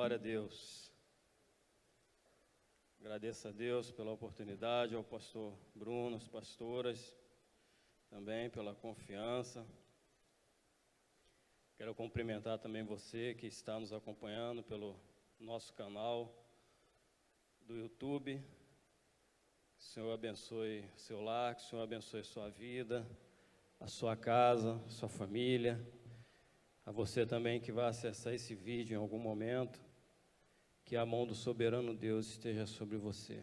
Glória a Deus. Agradeço a Deus pela oportunidade, ao pastor Bruno, as pastoras, também pela confiança. Quero cumprimentar também você que está nos acompanhando pelo nosso canal do YouTube. Que o Senhor abençoe seu lar, que o Senhor abençoe sua vida, a sua casa, a sua família. A você também que vai acessar esse vídeo em algum momento, que a mão do soberano Deus esteja sobre você.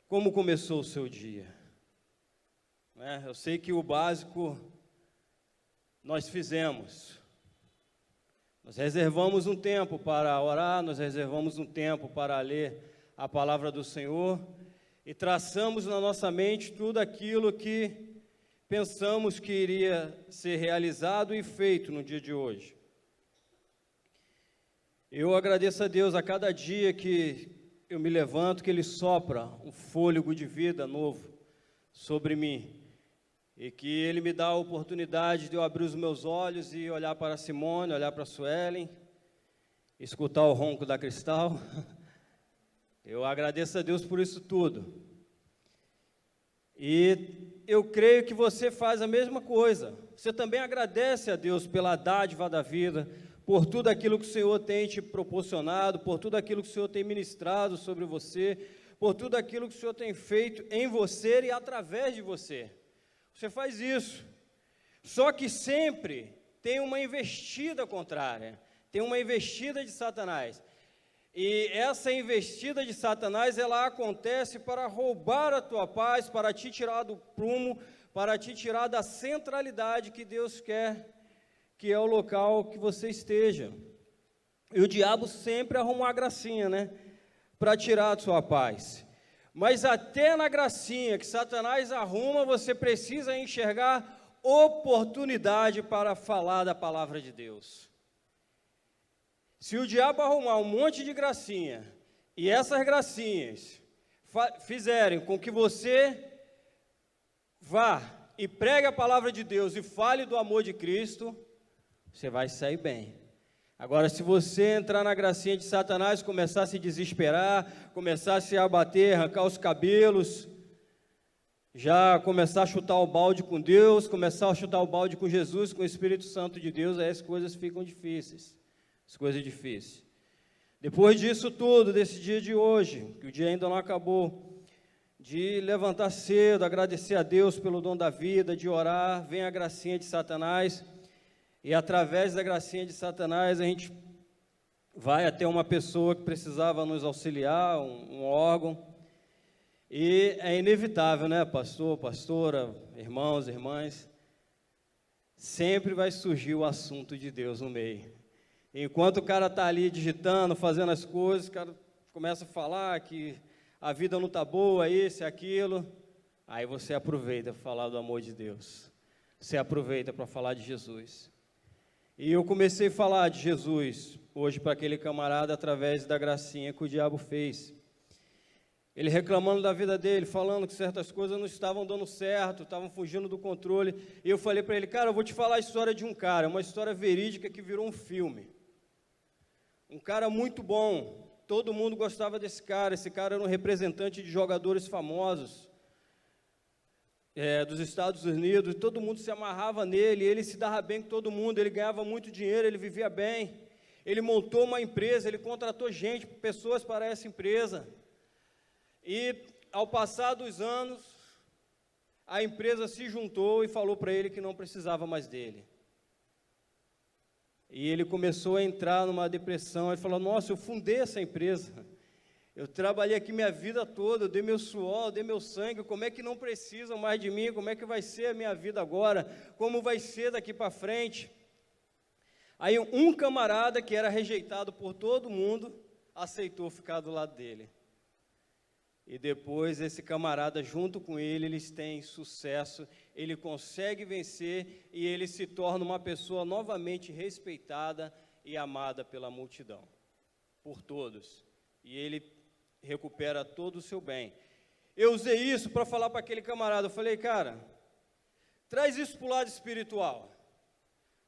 Como começou o seu dia? Eu sei que o básico nós fizemos. Nós reservamos um tempo para orar, nós reservamos um tempo para ler a palavra do Senhor e traçamos na nossa mente tudo aquilo que pensamos que iria ser realizado e feito no dia de hoje. Eu agradeço a Deus a cada dia que eu me levanto, que Ele sopra um fôlego de vida novo sobre mim, e que Ele me dá a oportunidade de eu abrir os meus olhos e olhar para a Simone, olhar para a Suelen, escutar o ronco da Cristal. Eu agradeço a Deus por isso tudo. E eu creio que você faz a mesma coisa. Você também agradece a Deus pela dádiva da vida, por tudo aquilo que o Senhor tem te proporcionado, por tudo aquilo que o Senhor tem ministrado sobre você, por tudo aquilo que o Senhor tem feito em você e através de você. Você faz isso. Só que sempre tem uma investida contrária, tem uma investida de Satanás. E essa investida de Satanás, ela acontece para roubar a tua paz, para te tirar do prumo, para te tirar da centralidade que Deus quer, que é o local que você esteja. E o diabo sempre arruma uma gracinha, para tirar a sua paz. Mas até na gracinha que Satanás arruma, você precisa enxergar oportunidade para falar da palavra de Deus. Se o diabo arrumar um monte de gracinha, e essas gracinhas fizerem com que você vá e pregue a palavra de Deus e fale do amor de Cristo, você vai sair bem. Agora, se você entrar na gracinha de Satanás, começar a se desesperar, começar a se abater, arrancar os cabelos, já começar a chutar o balde com Deus, começar a chutar o balde com Jesus, com o Espírito Santo de Deus, aí as coisas ficam difíceis. As coisas difíceis. Depois disso tudo, desse dia de hoje, que o dia ainda não acabou, de levantar cedo, agradecer a Deus pelo dom da vida, de orar, vem a gracinha de Satanás, e através da gracinha de Satanás, a gente vai até uma pessoa que precisava nos auxiliar, um órgão, e é inevitável, pastor, pastora, irmãos, irmãs, sempre vai surgir o assunto de Deus no meio. Enquanto o cara está ali digitando, fazendo as coisas, o cara começa a falar que a vida não está boa, isso e aquilo. Aí você aproveita para falar do amor de Deus. Você aproveita para falar de Jesus. E eu comecei a falar de Jesus hoje para aquele camarada através da gracinha que o diabo fez. Ele reclamando da vida dele, falando que certas coisas não estavam dando certo, estavam fugindo do controle. E eu falei para ele, cara, eu vou te falar a história de um cara, uma história verídica que virou um filme. Um cara muito bom, todo mundo gostava desse cara. Esse cara era um representante de jogadores famosos dos Estados Unidos, todo mundo se amarrava nele, ele se dava bem com todo mundo, ele ganhava muito dinheiro, ele vivia bem. Ele montou uma empresa, ele contratou gente, pessoas para essa empresa. E ao passar dos anos, a empresa se juntou e falou para ele que não precisava mais dele. E ele começou a entrar numa depressão. Ele falou, nossa, eu fundei essa empresa, eu trabalhei aqui minha vida toda, eu dei meu suor, eu dei meu sangue, como é que não precisam mais de mim? Como é que vai ser a minha vida agora? Como vai ser daqui para frente? Aí um camarada que era rejeitado por todo mundo, aceitou ficar do lado dele. E depois esse camarada, junto com ele, eles têm sucesso, ele consegue vencer e ele se torna uma pessoa novamente respeitada e amada pela multidão, por todos. E ele recupera todo o seu bem. Eu usei isso para falar para aquele camarada, eu falei, cara, traz isso para o lado espiritual.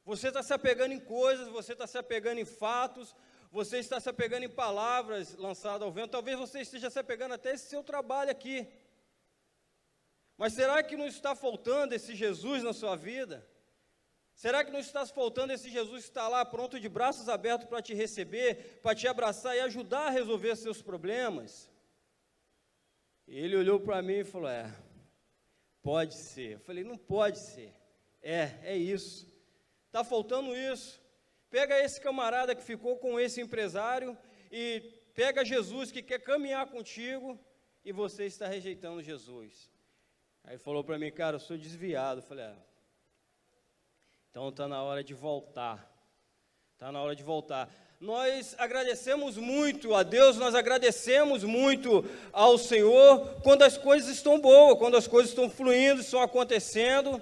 Você está se apegando em coisas, você está se apegando em fatos, Você está se apegando em palavras lançadas ao vento. Talvez você esteja se apegando até esse seu trabalho aqui. Mas será que não está faltando esse Jesus na sua vida? Será que não está faltando esse Jesus que está lá pronto de braços abertos para te receber, para te abraçar e ajudar a resolver seus problemas? E ele olhou para mim e falou, pode ser. Eu falei, não pode ser. É isso. Está faltando isso. Pega esse camarada que ficou com esse empresário e pega Jesus que quer caminhar contigo e você está rejeitando Jesus. Aí ele falou para mim, cara, eu sou desviado. Eu falei, então está na hora de voltar. Está na hora de voltar. Nós agradecemos muito a Deus, nós agradecemos muito ao Senhor quando as coisas estão boas, quando as coisas estão fluindo, estão acontecendo.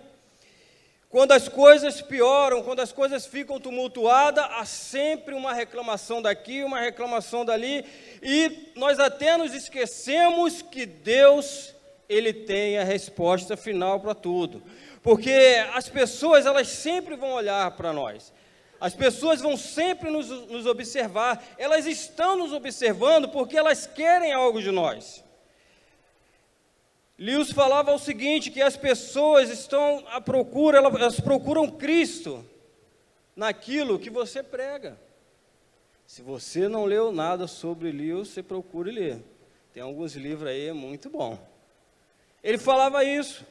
Quando as coisas pioram, quando as coisas ficam tumultuadas, há sempre uma reclamação daqui, uma reclamação dali, e nós até nos esquecemos que Deus, Ele tem a resposta final para tudo. Porque as pessoas, elas sempre vão olhar para nós. As pessoas vão sempre nos observar, elas estão nos observando porque elas querem algo de nós. Lewis falava o seguinte, que as pessoas estão à procura, elas procuram Cristo naquilo que você prega. Se você não leu nada sobre Lewis, você procure ler. Tem alguns livros aí, é muito bom. Ele falava isso.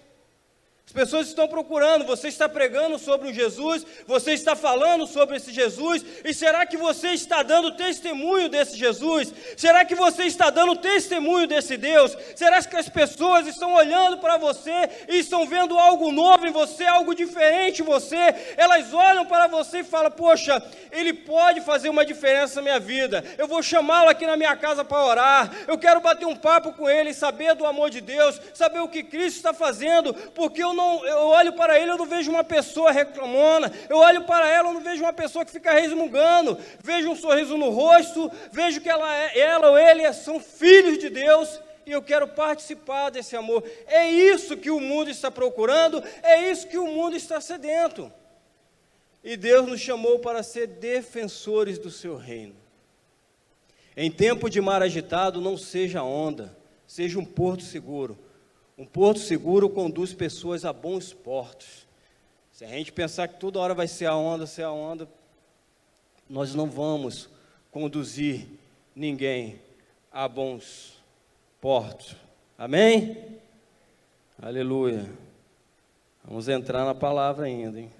As pessoas estão procurando, você está pregando sobre um Jesus, você está falando sobre esse Jesus, e será que você está dando testemunho desse Jesus? Será que você está dando testemunho desse Deus? Será que as pessoas estão olhando para você e estão vendo algo novo em você, algo diferente em você? Elas olham para você e falam, poxa, ele pode fazer uma diferença na minha vida, eu vou chamá-lo aqui na minha casa para orar, eu quero bater um papo com ele, saber do amor de Deus, saber o que Cristo está fazendo, porque eu olho para ele, eu não vejo uma pessoa reclamona, eu olho para ela, eu não vejo uma pessoa que fica resmungando, vejo um sorriso no rosto, vejo que ela ou ele são filhos de Deus, e eu quero participar desse amor. É isso que o mundo está procurando, é isso que o mundo está sedento. E Deus nos chamou para ser defensores do seu reino. Em tempo de mar agitado, não seja onda, seja um porto seguro. Um porto seguro conduz pessoas a bons portos. Se a gente pensar que toda hora vai ser a onda, nós não vamos conduzir ninguém a bons portos. Amém? Aleluia. Vamos entrar na palavra ainda, hein?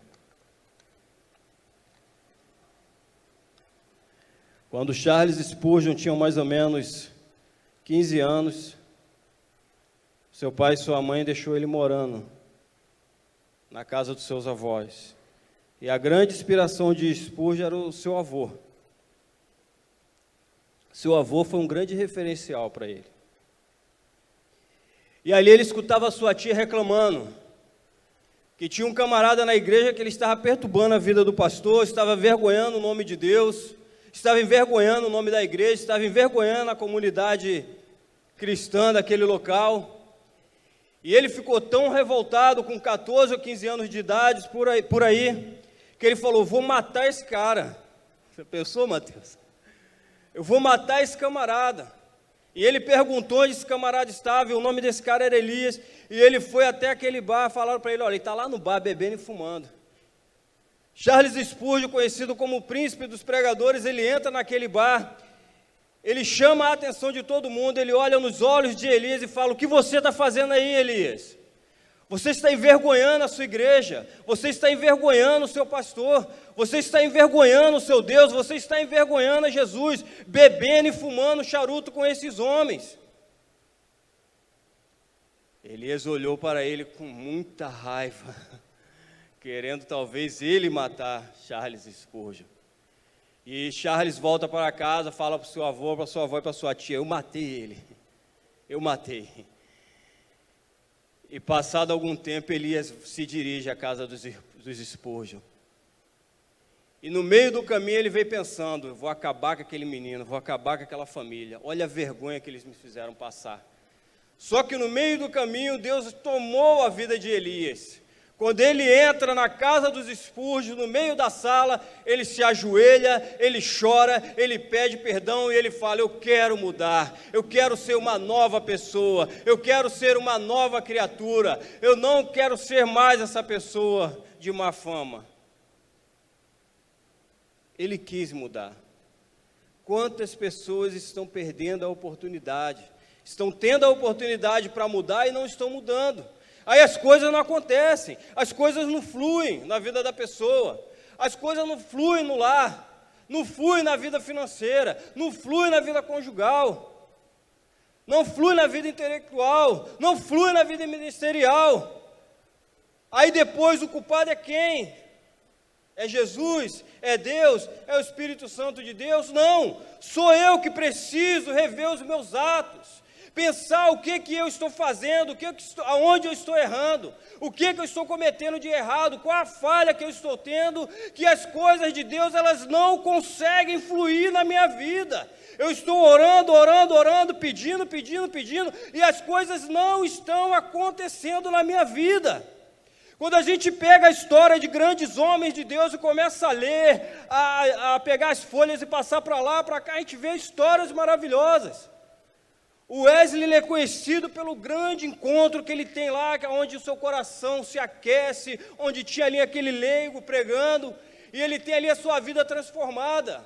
Quando Charles Spurgeon tinha mais ou menos 15 anos, seu pai e sua mãe deixou ele morando na casa dos seus avós. E a grande inspiração de Spurgeon era o seu avô. Seu avô foi um grande referencial para ele. E ali ele escutava a sua tia reclamando que tinha um camarada na igreja que ele estava perturbando a vida do pastor, estava envergonhando o nome de Deus, estava envergonhando o nome da igreja, estava envergonhando a comunidade cristã daquele local. E ele ficou tão revoltado, com 14 ou 15 anos de idade, por aí, que ele falou, vou matar esse cara. Você pensou, Mateus? Eu vou matar esse camarada. E ele perguntou onde esse camarada estava, e o nome desse cara era Elias, e ele foi até aquele bar, falaram para ele, olha, ele está lá no bar, bebendo e fumando. Charles Spurgeon, conhecido como o príncipe dos pregadores, ele entra naquele bar, ele chama a atenção de todo mundo, ele olha nos olhos de Elias e fala, o que você está fazendo aí, Elias? Você está envergonhando a sua igreja, você está envergonhando o seu pastor, você está envergonhando o seu Deus, você está envergonhando a Jesus, bebendo e fumando charuto com esses homens. Elias olhou para ele com muita raiva, querendo talvez ele matar Charles Spurgeon. E Charles volta para casa, fala para o seu avô, para a sua avó e para a sua tia, eu matei ele, eu matei. E passado algum tempo, Elias se dirige à casa dos Spurgeon. E no meio do caminho ele veio pensando, vou acabar com aquele menino, vou acabar com aquela família, olha a vergonha que eles me fizeram passar. Só que no meio do caminho, Deus tomou a vida de Elias, Quando ele entra na casa dos Spurgeon, no meio da sala, ele se ajoelha, ele chora, ele pede perdão e ele fala: eu quero mudar, eu quero ser uma nova pessoa, eu quero ser uma nova criatura, eu não quero ser mais essa pessoa de má fama. Ele quis mudar. Quantas pessoas estão perdendo a oportunidade, estão tendo a oportunidade para mudar e não estão mudando? Aí as coisas não acontecem, as coisas não fluem na vida da pessoa, as coisas não fluem no lar, não fluem na vida financeira, não fluem na vida conjugal, não flui na vida intelectual, não flui na vida ministerial. Aí depois o culpado é quem? É Jesus? É Deus? É o Espírito Santo de Deus? Não, sou eu que preciso rever os meus atos, pensar o que eu estou fazendo, aonde eu estou errando, o que eu estou cometendo de errado, qual a falha que eu estou tendo, que as coisas de Deus, elas não conseguem fluir na minha vida. Eu estou orando, pedindo, e as coisas não estão acontecendo na minha vida. Quando a gente pega a história de grandes homens de Deus e começa a ler, a pegar as folhas e passar para lá, para cá, a gente vê histórias maravilhosas. O Wesley é conhecido pelo grande encontro que ele tem lá, onde o seu coração se aquece, onde tinha ali aquele leigo pregando, e ele tem ali a sua vida transformada,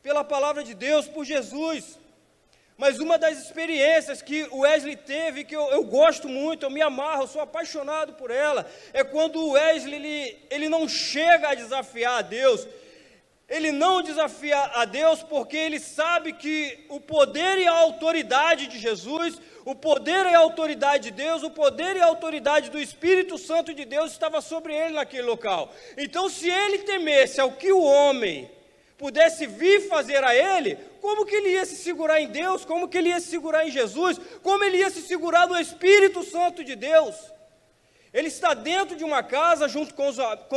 pela palavra de Deus, por Jesus. Mas uma das experiências que o Wesley teve, que eu gosto muito, eu me amarro, eu sou apaixonado por ela, é quando o Wesley ele não chega a desafiar a Deus. Ele não desafia a Deus porque ele sabe que o poder e a autoridade de Jesus, o poder e a autoridade de Deus, o poder e a autoridade do Espírito Santo de Deus estava sobre ele naquele local. Então, se ele temesse ao que o homem pudesse vir fazer a ele, como que ele ia se segurar em Deus? Como que ele ia se segurar em Jesus? Como ele ia se segurar no Espírito Santo de Deus? Ele está dentro de uma casa, junto com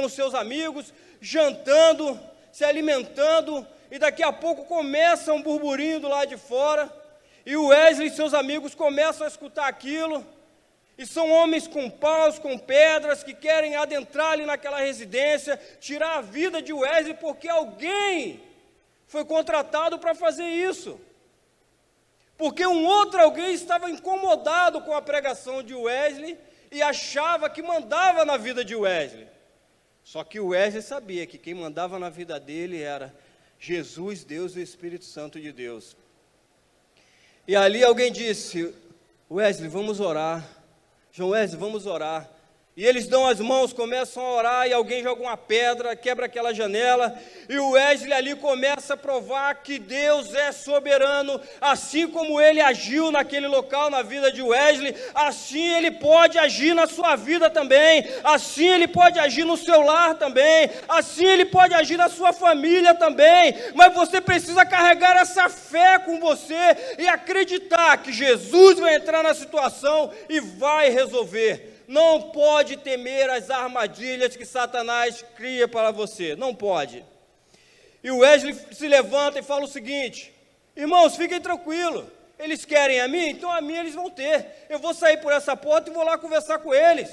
os seus amigos, jantando, se alimentando, e daqui a pouco começa um burburinho do lado de fora, e o Wesley e seus amigos começam a escutar aquilo, e são homens com paus, com pedras, que querem adentrar ali naquela residência, tirar a vida de Wesley, porque alguém foi contratado para fazer isso, porque um outro alguém estava incomodado com a pregação de Wesley, e achava que mandava na vida de Wesley. Só que o Wesley sabia que quem mandava na vida dele era Jesus, Deus e o Espírito Santo de Deus. E ali alguém disse: Wesley, vamos orar. João Wesley, vamos orar. E eles dão as mãos, começam a orar, e alguém joga uma pedra, quebra aquela janela, e o Wesley ali começa a provar que Deus é soberano, assim como ele agiu naquele local, na vida de Wesley, assim ele pode agir na sua vida também, assim ele pode agir no seu lar também, assim ele pode agir na sua família também, mas você precisa carregar essa fé com você, e acreditar que Jesus vai entrar na situação e vai resolver. Não pode temer as armadilhas que Satanás cria para você, não pode. E o Wesley se levanta e fala o seguinte: irmãos, fiquem tranquilos, eles querem a mim, então a mim eles vão ter. Eu vou sair por essa porta e vou lá conversar com eles.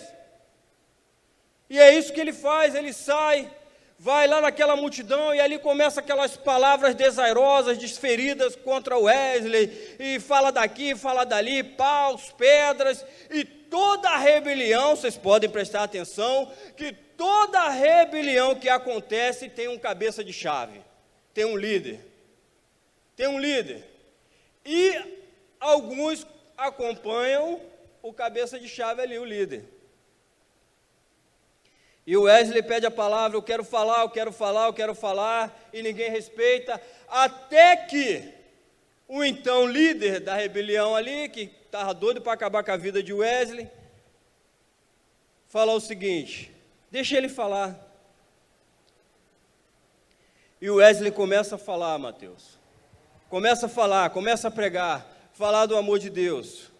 E é isso que ele faz, ele sai, vai lá naquela multidão, e ali começa aquelas palavras desairosas, desferidas contra o Wesley, e fala daqui, fala dali, paus, pedras, e toda a rebelião, vocês podem prestar atenção, que toda rebelião que acontece tem um cabeça de chave, tem um líder, e alguns acompanham o cabeça de chave ali, o líder. E o Wesley pede a palavra: eu quero falar, e ninguém respeita, até que o então líder da rebelião ali, que estava doido para acabar com a vida de Wesley, fala o seguinte: deixa ele falar. E o Wesley começa a falar, Mateus, começa a falar, começa a pregar, falar do amor de Deus.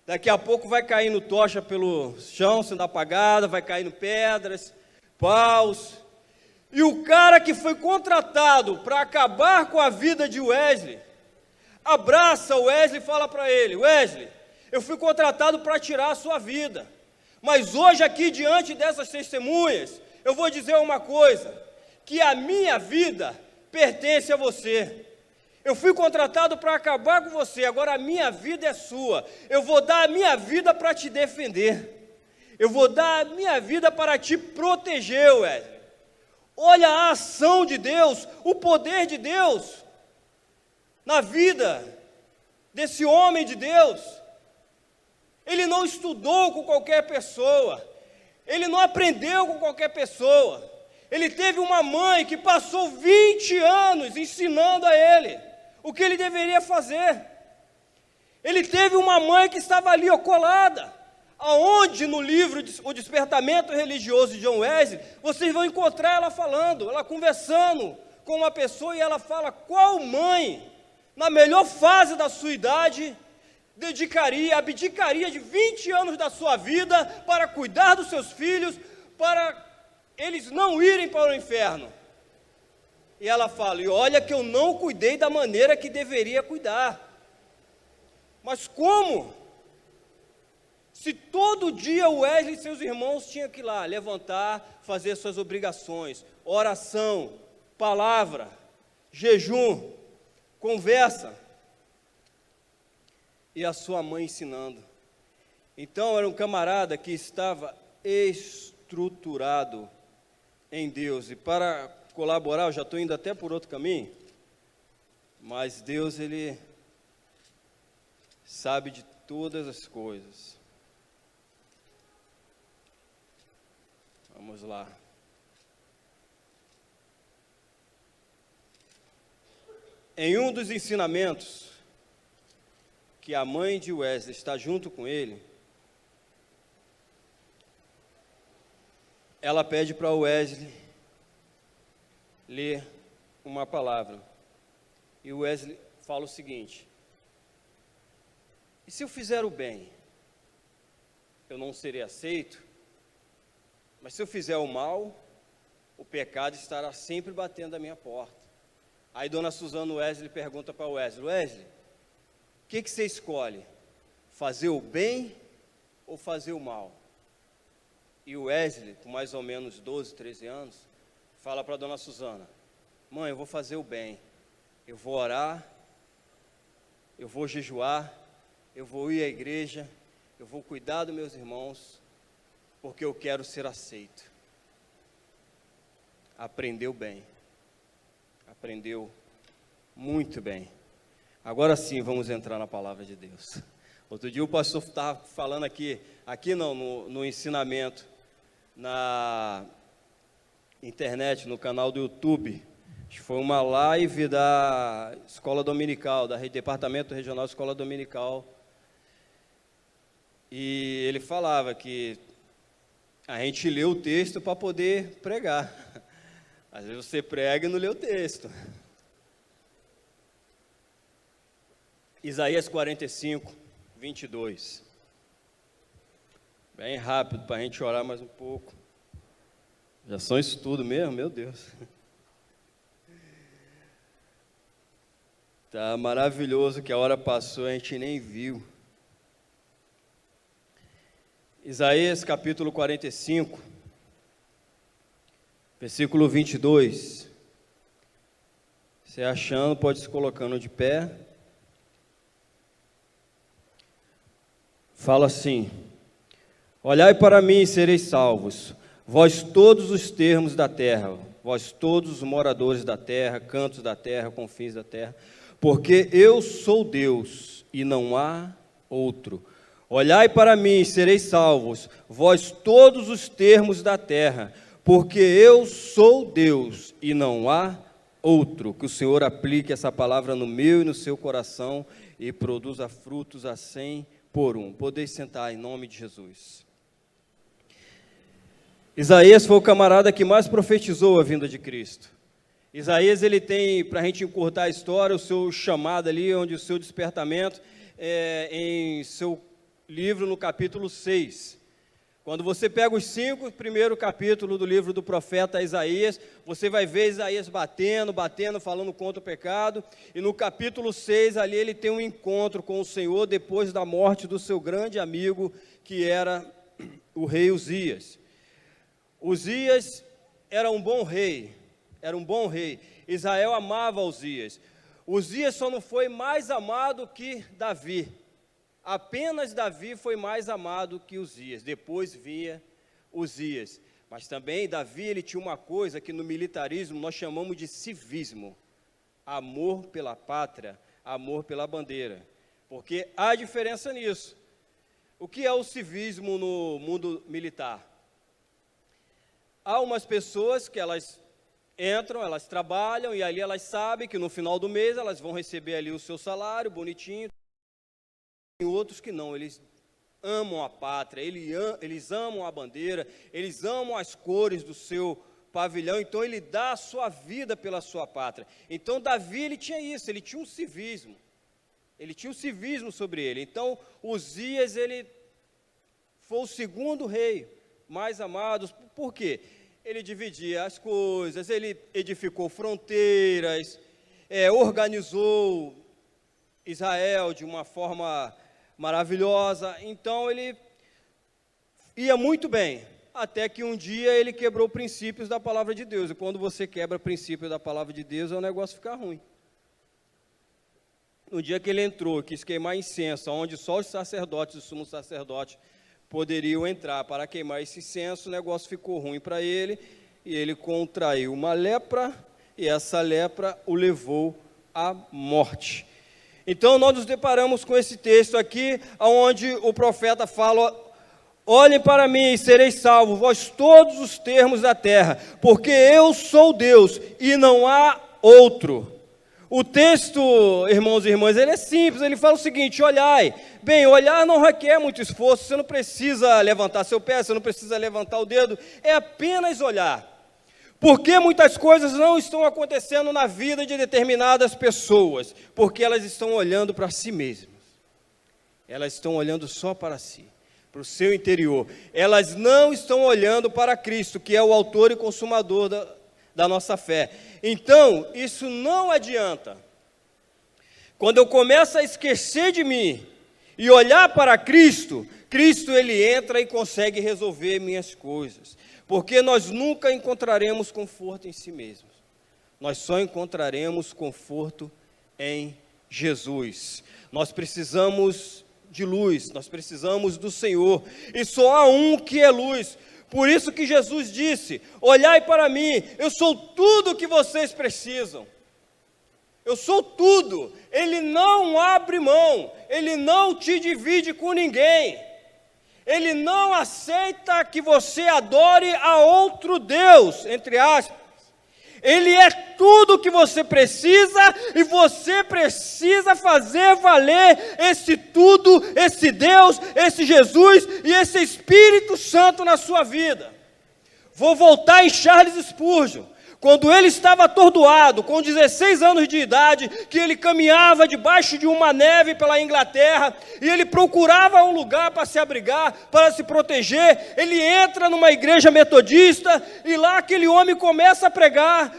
Daqui a pouco vai caindo tocha pelo chão, sendo apagada, vai caindo pedras, paus. E o cara que foi contratado para acabar com a vida de Wesley, abraça o Wesley e fala para ele: Wesley, eu fui contratado para tirar a sua vida, Mas hoje aqui diante dessas testemunhas, eu vou dizer uma coisa, que a minha vida pertence a você. Eu fui contratado para acabar com você, agora a minha vida é sua. Eu vou dar a minha vida para te defender. Eu vou dar a minha vida para te proteger, Wesley. Olha a ação de Deus, o poder de Deus na vida desse homem de Deus. Ele não estudou com qualquer pessoa, ele não aprendeu com qualquer pessoa. Ele teve uma mãe que passou 20 anos ensinando a ele o que ele deveria fazer. Ele teve uma mãe que estava ali colada. Aonde no livro O Despertamento Religioso de John Wesley, vocês vão encontrar ela falando, ela conversando com uma pessoa, e ela fala: qual mãe, na melhor fase da sua idade, abdicaria de 20 anos da sua vida para cuidar dos seus filhos, para eles não irem para o inferno? E ela fala: e olha que eu não cuidei da maneira que deveria cuidar. Mas como? Se todo dia o Wesley e seus irmãos tinham que ir lá, levantar, fazer suas obrigações, oração, palavra, jejum, conversa, e a sua mãe ensinando. Então era um camarada que estava estruturado em Deus. E para colaborar, eu já estou indo até por outro caminho, mas Deus, Ele sabe de todas as coisas. Vamos lá. Em um dos ensinamentos que a mãe de Wesley está junto com ele, ela pede para Wesley ler uma palavra. E o Wesley fala o seguinte: e se eu fizer o bem, eu não serei aceito? Mas se eu fizer o mal, o pecado estará sempre batendo à minha porta. Aí dona Suzana Wesley pergunta para Wesley: Wesley, o que você escolhe? Fazer o bem ou fazer o mal? E o Wesley, com mais ou menos 12, 13 anos, fala para dona Suzana: mãe, eu vou fazer o bem, eu vou orar, eu vou jejuar, eu vou ir à igreja, eu vou cuidar dos meus irmãos, porque eu quero ser aceito. Aprendeu bem, aprendeu muito bem. Agora sim, vamos entrar na palavra de Deus. Outro dia o pastor estava falando aqui no ensinamento, na internet, no canal do YouTube. Foi uma live da Escola Dominical, Departamento Regional Escola Dominical. E ele falava que a gente lê o texto para poder pregar. Às vezes você prega e não lê o texto. Isaías 45, 22. Bem rápido para a gente orar mais um pouco. Já são estudo mesmo, meu Deus. Tá maravilhoso que a hora passou e a gente nem viu. Isaías capítulo 45, versículo 22. Você achando, pode se colocando de pé. Fala assim: olhai para mim e sereis salvos, vós todos os termos da terra, vós todos os moradores da terra, cantos da terra, confins da terra, porque eu sou Deus e não há outro. Olhai para mim e sereis salvos, vós todos os termos da terra, porque eu sou Deus e não há outro. Que o Senhor aplique essa palavra no meu e no seu coração e produza frutos a 100 por 1. Podeis sentar em nome de Jesus. Isaías foi o camarada que mais profetizou a vinda de Cristo. Isaías, ele tem, para a gente encurtar a história, o seu chamado ali, onde o seu despertamento em seu livro no capítulo 6. Quando você pega os 5 primeiros capítulos do livro do profeta Isaías, você vai ver Isaías batendo, falando contra o pecado, e no capítulo 6 ali ele tem um encontro com o Senhor depois da morte do seu grande amigo, que era o rei Uzias. Uzias era um bom rei, Israel amava Uzias. Uzias só não foi mais amado que Davi. Apenas Davi foi mais amado que Uzias. Depois vinha Uzias. Mas também Davi, ele tinha uma coisa que no militarismo nós chamamos de civismo. Amor pela pátria, amor pela bandeira. Porque há diferença nisso. O que é o civismo no mundo militar? Há umas pessoas que elas entram, elas trabalham e ali elas sabem que no final do mês elas vão receber ali o seu salário bonitinho. Tem outros que não, eles amam a pátria, eles amam a bandeira, eles amam as cores do seu pavilhão, então ele dá a sua vida pela sua pátria. Então Davi, ele tinha isso, ele tinha um civismo sobre ele. Então Uzias, ele foi o segundo rei mais amado. Por quê? Ele dividia as coisas, ele edificou fronteiras, organizou Israel de uma forma maravilhosa. Então ele ia muito bem, até que um dia ele quebrou princípios da palavra de Deus. E quando você quebra princípios da palavra de Deus, o negócio fica ruim. No dia que ele entrou, quis queimar incenso, onde só os sacerdotes, o sumo sacerdote, poderiam entrar para queimar esse incenso, o negócio ficou ruim para ele, e ele contraiu uma lepra, e essa lepra o levou à morte. Então nós nos deparamos com esse texto aqui, onde o profeta fala: olhem para mim e sereis salvos, vós todos os termos da terra, porque eu sou Deus e não há outro. O texto, irmãos e irmãs, ele é simples, ele fala o seguinte: olhai. Bem, olhar não requer muito esforço, você não precisa levantar seu pé, você não precisa levantar o dedo, é apenas olhar. Porque muitas coisas não estão acontecendo na vida de determinadas pessoas, porque elas estão olhando para si mesmas. Elas estão olhando só para si, para o seu interior. Elas não estão olhando para Cristo, que é o autor e consumador da nossa fé. Então, isso não adianta. Quando eu começo a esquecer de mim e olhar para Cristo, Cristo ele entra e consegue resolver minhas coisas. Porque nós nunca encontraremos conforto em si mesmos. Nós só encontraremos conforto em Jesus. Nós precisamos de luz, nós precisamos do Senhor. E só há um que é luz. Por isso que Jesus disse: olhai para mim, eu sou tudo o que vocês precisam. Eu sou tudo. Ele não abre mão, ele não te divide com ninguém. Ele não aceita que você adore a outro Deus, entre aspas. Ele é tudo o que você precisa e você precisa fazer valer esse tudo, esse Deus, esse Jesus e esse Espírito Santo na sua vida. Vou voltar em Charles Spurgeon. Quando ele estava atordoado, com 16 anos de idade, que ele caminhava debaixo de uma neve pela Inglaterra, e ele procurava um lugar para se abrigar, para se proteger, ele entra numa igreja metodista, e lá aquele homem começa a pregar,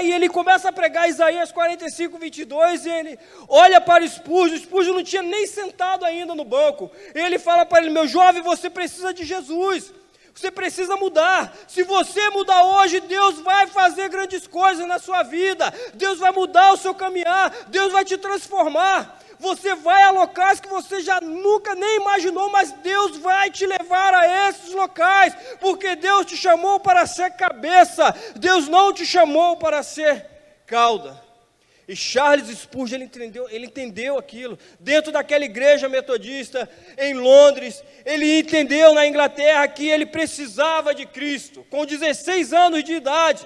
e ele começa a pregar Isaías 45, 22, e ele olha para Spurgeon não tinha nem sentado ainda no banco, e ele fala para ele: meu jovem, você precisa de Jesus. Você precisa mudar. Se você mudar hoje, Deus vai fazer grandes coisas na sua vida. Deus vai mudar o seu caminhar. Deus vai te transformar. Você vai a locais que você já nunca nem imaginou, mas Deus vai te levar a esses locais, porque Deus te chamou para ser cabeça. Deus não te chamou para ser cauda. E Charles Spurgeon, ele entendeu aquilo. Dentro daquela igreja metodista em Londres, ele entendeu na Inglaterra que ele precisava de Cristo. Com 16 anos de idade,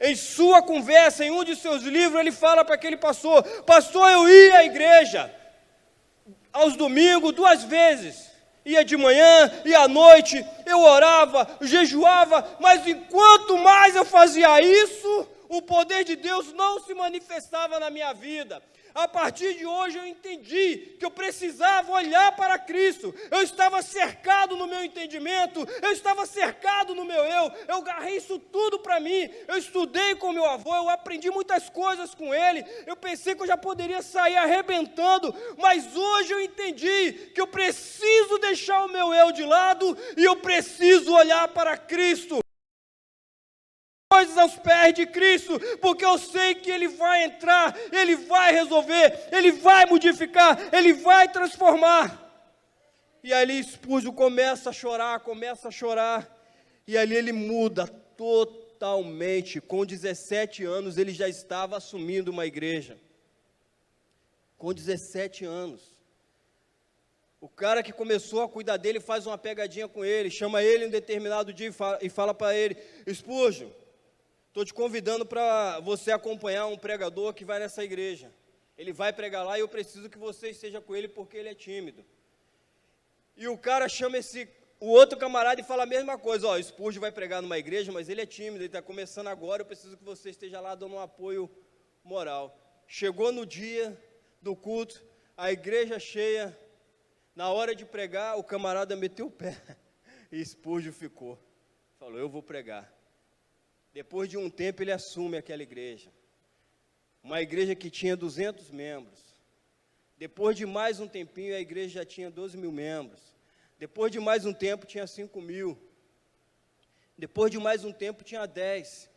em sua conversa, em um de seus livros, ele fala para aquele pastor: pastor, eu ia à igreja aos domingos 2 vezes. Ia de manhã, ia à noite, eu orava, jejuava, mas enquanto mais eu fazia isso, o poder de Deus não se manifestava na minha vida. A partir de hoje eu entendi que eu precisava olhar para Cristo. Eu estava cercado no meu entendimento, eu estava cercado no meu eu agarrei isso tudo para mim. Eu estudei com meu avô, eu aprendi muitas coisas com ele. Eu pensei que eu já poderia sair arrebentando, mas hoje eu entendi que eu preciso deixar o meu eu de lado e eu preciso olhar para Cristo. Coisas aos pés de Cristo, porque eu sei que Ele vai entrar, Ele vai resolver, Ele vai modificar, Ele vai transformar. E ali Spurgeon começa a chorar, e ali ele muda totalmente. Com 17 anos ele já estava assumindo uma igreja. Com 17 anos. O cara que começou a cuidar dele faz uma pegadinha com ele, chama ele em um determinado dia e fala para ele: Spurgeon, estou te convidando para você acompanhar um pregador que vai nessa igreja. Ele vai pregar lá e eu preciso que você esteja com ele porque ele é tímido. E o cara chama o outro camarada e fala a mesma coisa: ó, Spurgeon vai pregar numa igreja, mas ele é tímido, ele está começando agora, eu preciso que você esteja lá dando um apoio moral. Chegou no dia do culto, a igreja cheia, na hora de pregar, o camarada meteu o pé e Spurgeon ficou. Falou: eu vou pregar. Depois de um tempo ele assume aquela igreja, uma igreja que tinha 200 membros. Depois de mais um tempinho a igreja já tinha 12 mil membros. Depois de mais um tempo tinha 5 mil. Depois de mais um tempo tinha 10.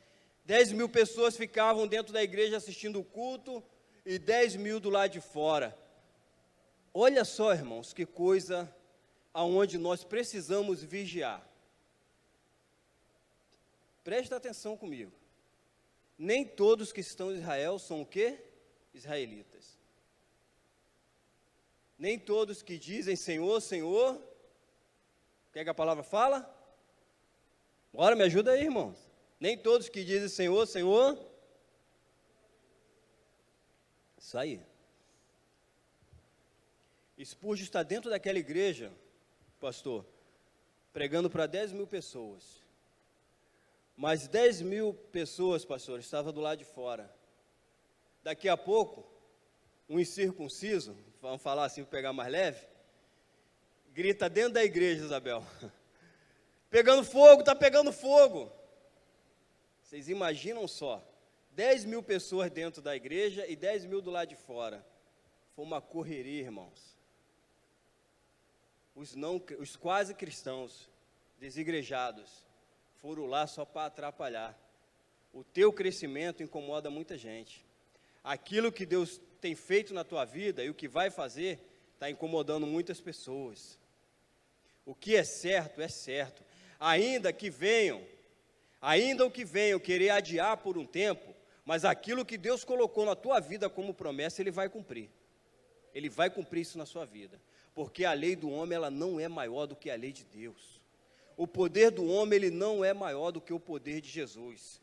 10 mil pessoas ficavam dentro da igreja assistindo o culto e 10 mil do lado de fora. Olha só, irmãos, que coisa aonde nós precisamos vigiar. Presta atenção comigo. Nem todos que estão em Israel são o quê? Israelitas. Nem todos que dizem Senhor, Senhor. O que é que a palavra fala? Bora, me ajuda aí, irmãos. Nem todos que dizem Senhor, Senhor. Isso aí. Spurgeon está dentro daquela igreja, pastor, pregando para 10 mil pessoas. Mas 10 mil pessoas, pastor, estavam do lado de fora. Daqui a pouco, um incircunciso, vamos falar assim para pegar mais leve, grita dentro da igreja, Isabel: pegando fogo, está pegando fogo. Vocês imaginam só, 10 mil pessoas dentro da igreja e 10 mil do lado de fora. Foi uma correria, irmãos. Os quase cristãos, desigrejados, foram lá só para atrapalhar. O teu crescimento incomoda muita gente. Aquilo que Deus tem feito na tua vida e o que vai fazer, está incomodando muitas pessoas. O que é certo, ainda o que venham querer adiar por um tempo, mas aquilo que Deus colocou na tua vida como promessa, Ele vai cumprir. Ele vai cumprir isso na sua vida, porque a lei do homem, ela não é maior do que a lei de Deus. O poder do homem, ele não é maior do que o poder de Jesus.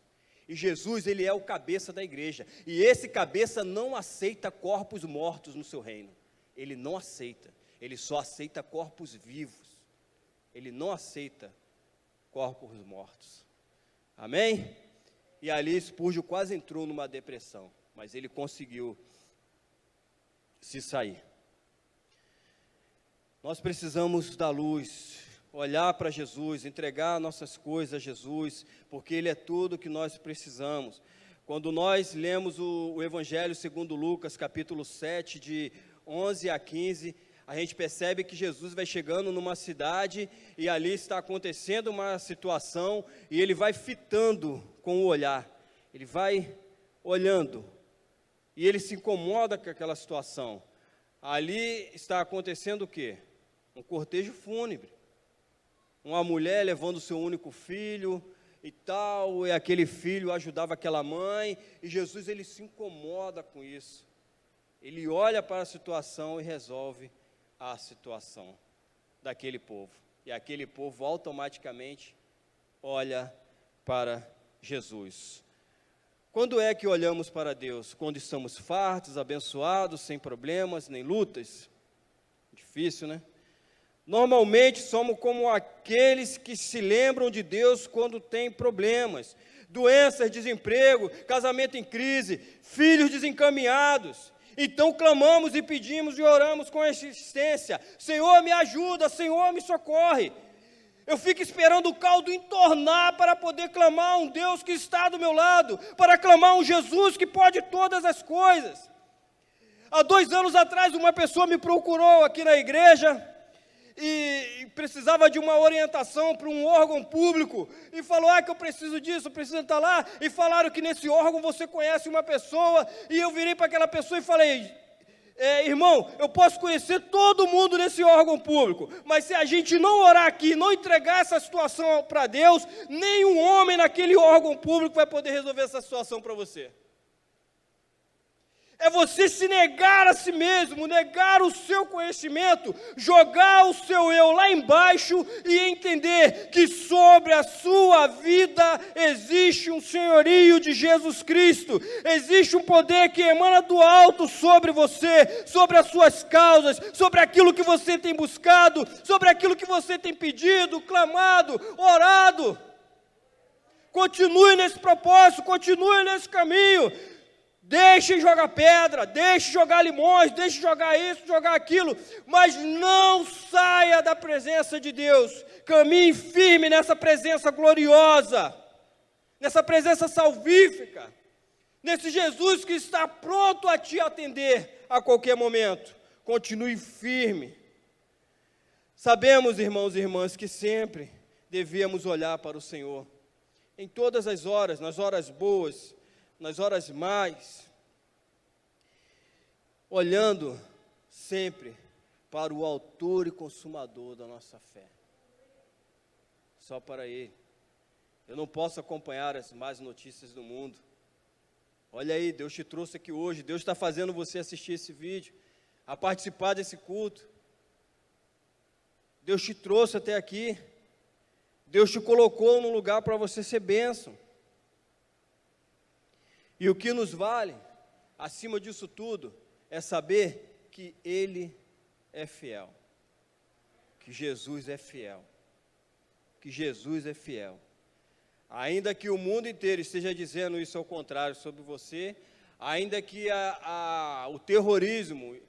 E Jesus, ele é o cabeça da igreja, e esse cabeça não aceita corpos mortos no seu reino. Ele não aceita, ele só aceita corpos vivos. Ele não aceita corpos mortos. Amém? E ali Spurgeon quase entrou numa depressão, mas ele conseguiu se sair. Nós precisamos da luz, olhar para Jesus, entregar nossas coisas a Jesus, porque Ele é tudo o que nós precisamos. Quando nós lemos o Evangelho segundo Lucas, capítulo 7, de 11 a 15, a gente percebe que Jesus vai chegando numa cidade e ali está acontecendo uma situação e Ele vai fitando com o olhar, Ele vai olhando e Ele se incomoda com aquela situação. Ali está acontecendo o quê? Um cortejo fúnebre. Uma mulher levando o seu único filho e tal, e aquele filho ajudava aquela mãe, e Jesus, ele se incomoda com isso. Ele olha para a situação e resolve a situação daquele povo. E aquele povo automaticamente olha para Jesus. Quando é que olhamos para Deus? Quando estamos fartos, abençoados, sem problemas, nem lutas? Difícil, né? Normalmente somos como aqueles que se lembram de Deus quando tem problemas. doenças, desemprego, casamento em crise, filhos desencaminhados. Então clamamos e pedimos e oramos com insistência: Senhor, me ajuda, Senhor, me socorre. Eu fico esperando o caldo entornar para poder clamar a um Deus que está do meu lado, para clamar a um Jesus que pode todas as coisas. Há 2 anos atrás, uma pessoa me procurou aqui na igreja e precisava de uma orientação para um órgão público, e falou: que eu preciso disso, eu preciso estar lá, e falaram que nesse órgão você conhece uma pessoa, e eu virei para aquela pessoa e falei: irmão, eu posso conhecer todo mundo nesse órgão público, mas se a gente não orar aqui, não entregar essa situação para Deus, nenhum homem naquele órgão público vai poder resolver essa situação para você. É você se negar a si mesmo, negar o seu conhecimento, jogar o seu eu lá embaixo e entender que sobre a sua vida existe um senhorio de Jesus Cristo, existe um poder que emana do alto sobre você, sobre as suas causas, sobre aquilo que você tem buscado, sobre aquilo que você tem pedido, clamado, orado. Continue nesse propósito, continue nesse caminho. Deixe jogar pedra, deixe jogar limões, deixe jogar isso, jogar aquilo, mas não saia da presença de Deus. Caminhe firme nessa presença gloriosa, nessa presença salvífica, nesse Jesus que está pronto a te atender a qualquer momento. Continue firme. Sabemos, irmãos e irmãs, que sempre devíamos olhar para o Senhor, em todas as horas, nas horas boas, nas horas mais, olhando sempre para o autor e consumador da nossa fé, só para Ele. Eu não posso acompanhar as más notícias do mundo. Olha aí, Deus te trouxe aqui hoje, Deus está fazendo você assistir esse vídeo, a participar desse culto. Deus te trouxe até aqui, Deus te colocou num lugar para você ser bênção. E o que nos vale, acima disso tudo, é saber que Ele é fiel, que Jesus é fiel, que Jesus é fiel. Ainda que o mundo inteiro esteja dizendo isso ao contrário sobre você, ainda que o terrorismo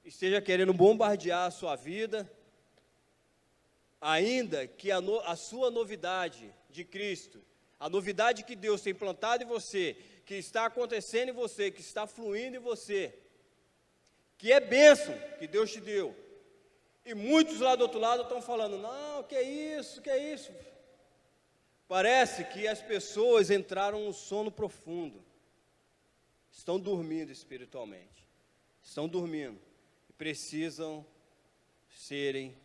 esteja querendo bombardear a sua vida, ainda que a sua novidade de Cristo, a novidade que Deus tem plantado em você, que está acontecendo em você, que está fluindo em você, que é bênção que Deus te deu, e muitos lá do outro lado estão falando: não, que é isso, que é isso. Parece que as pessoas entraram num sono profundo, estão dormindo espiritualmente, estão dormindo, e precisam serem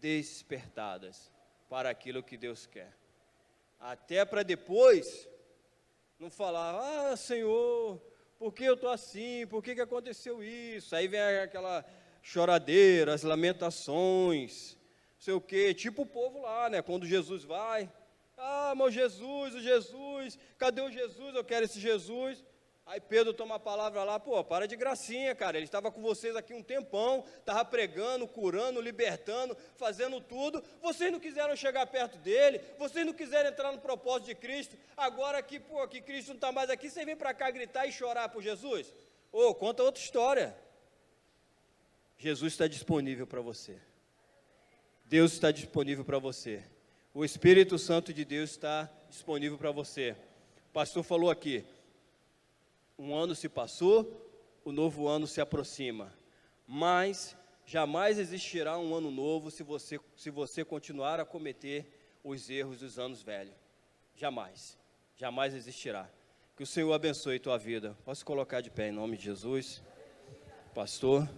despertadas para aquilo que Deus quer, até para depois não falar: Senhor, por que eu estou assim, por que aconteceu isso? Aí vem aquela choradeira, as lamentações, não sei o quê, tipo o povo lá, né, quando Jesus vai: meu Jesus, o Jesus, cadê o Jesus? Eu quero esse Jesus. Aí Pedro toma a palavra lá: para de gracinha, cara, ele estava com vocês aqui um tempão, estava pregando, curando, libertando, fazendo tudo, vocês não quiseram chegar perto dele, vocês não quiseram entrar no propósito de Cristo, agora que Cristo não está mais aqui, vocês vêm para cá gritar e chorar por Jesus? Conta outra história. Jesus está disponível para você, Deus está disponível para você, o Espírito Santo de Deus está disponível para você. O pastor falou aqui: um ano se passou, o novo ano se aproxima, mas jamais existirá um ano novo se você continuar a cometer os erros dos anos velhos. Jamais, jamais existirá. Que o Senhor abençoe tua vida. Posso colocar de pé em nome de Jesus, pastor?